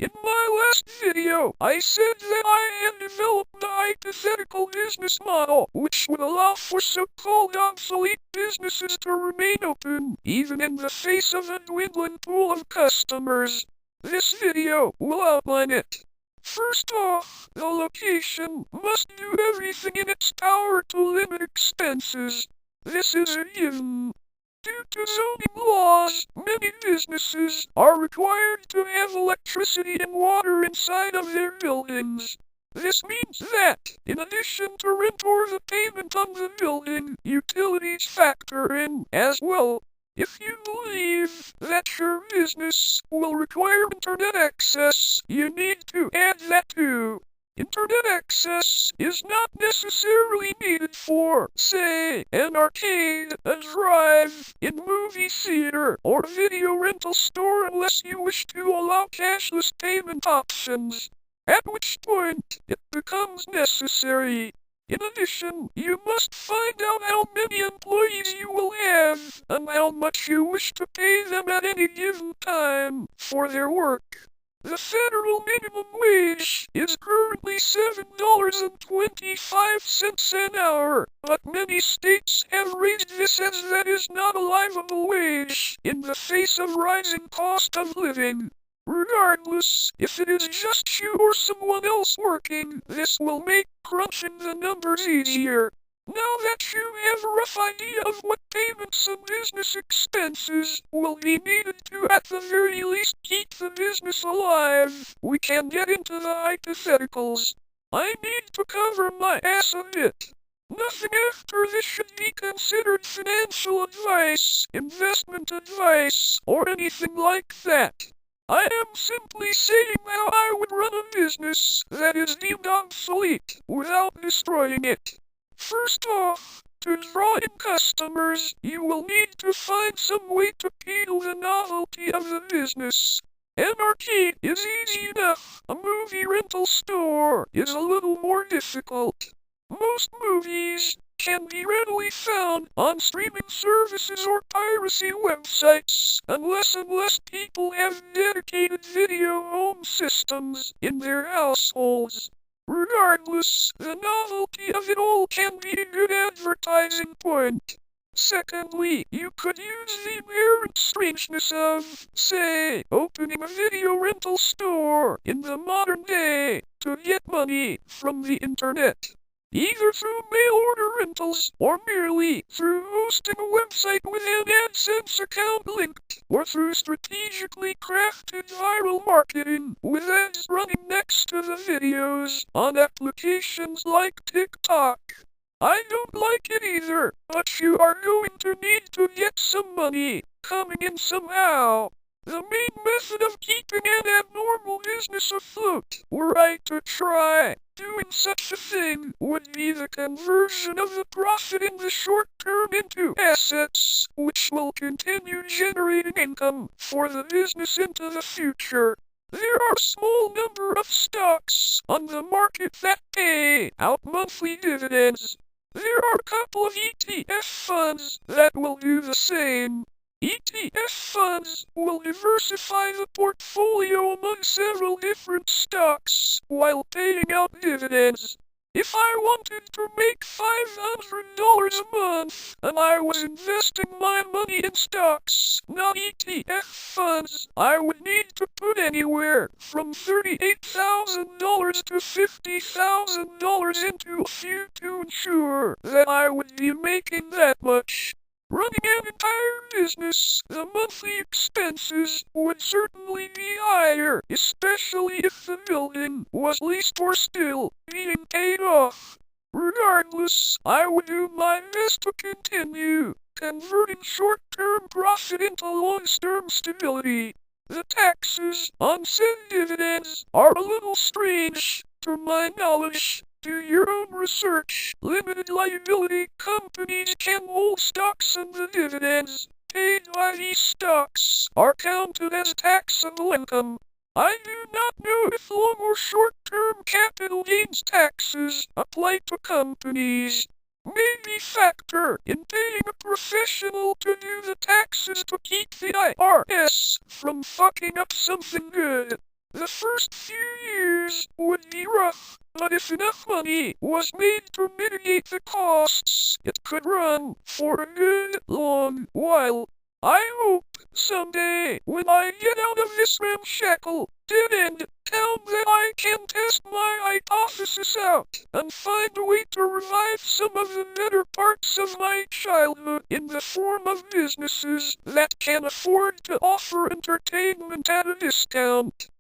In my last video, I said that I had developed the hypothetical business model, which would allow for so-called obsolete businesses to remain open, even in the face of a dwindling pool of customers. This video will outline it. First off, the location must do everything in its power to limit expenses. This is a given. Due to zoning laws, many businesses are required to have electricity and water inside of their buildings. This means that, in addition to rent or the payment on the building, utilities factor in as well. If you believe that your business will require internet access, you need to add that too. Internet access is not necessarily needed for, say, an arcade, a drive-in movie theater, or video rental store unless you wish to allow cashless payment options, at which point it becomes necessary. In addition, you must find out how many employees you will have and how much you wish to pay them at any given time for their work. The federal minimum wage is currently $7.25 an hour, but many states have raised this as that is not a livable wage in the face of rising cost of living. Regardless, if it is just you or someone else working, this will make crunching the numbers easier. Now that you have a rough idea of what payments and business expenses will be needed to at the very least keep the business alive, we can get into the hypotheticals. I need to cover my ass a bit. Nothing after this should be considered financial advice, investment advice, or anything like that. I am simply saying how I would run a business that is deemed obsolete without destroying it. First off, to draw in customers, you will need to find some way to appeal the novelty of the business. An arcade is easy enough. A movie rental store is a little more difficult. Most movies can be readily found on streaming services or piracy websites, unless people have dedicated video home systems in their households. Regardless, the novelty of it all can be a good advertising point. Secondly, you could use the inherent strangeness of, say, opening a video rental store in the modern day to get money from the internet. Either through mail order rentals, or merely through hosting a website with an AdSense account linked, or through strategically crafted viral marketing with ads running next to the videos on applications like TikTok. I don't like it either, but you are going to need to get some money coming in somehow. The main method of keeping an abnormal business afloat, were I to try doing such a thing, would be the conversion of the profit in the short term into assets, which will continue generating income for the business into the future. There are a small number of stocks on the market that pay out monthly dividends. There are a couple of ETF funds that will do the same. ETF funds will diversify the portfolio among several different stocks while paying out dividends. If I wanted to make $500 a month and I was investing my money in stocks, not ETF funds, I would need to put anywhere from $38,000 to $50,000 into a few to ensure that I would be making that much. Running an entire business, the monthly expenses would certainly be higher, especially if the building was leased or still being paid off. Regardless, I would do my best to continue converting short-term profit into long-term stability. The taxes on said dividends are a little strange, to my knowledge. Do your own research. Limited liability companies can hold stocks and the dividends paid by these stocks are counted as taxable income. I do not know if long or short-term capital gains taxes apply to companies. Maybe factor in paying a professional to do the taxes to keep the IRS from fucking up something good. The first few years would be rough, but if enough money was made to mitigate the costs, it could run for a good long while. I hope someday, when I get out of this ramshackle, dead-end town, that I can test my hypothesis out and find a way to revive some of the better parts of my childhood in the form of businesses that can afford to offer entertainment at a discount.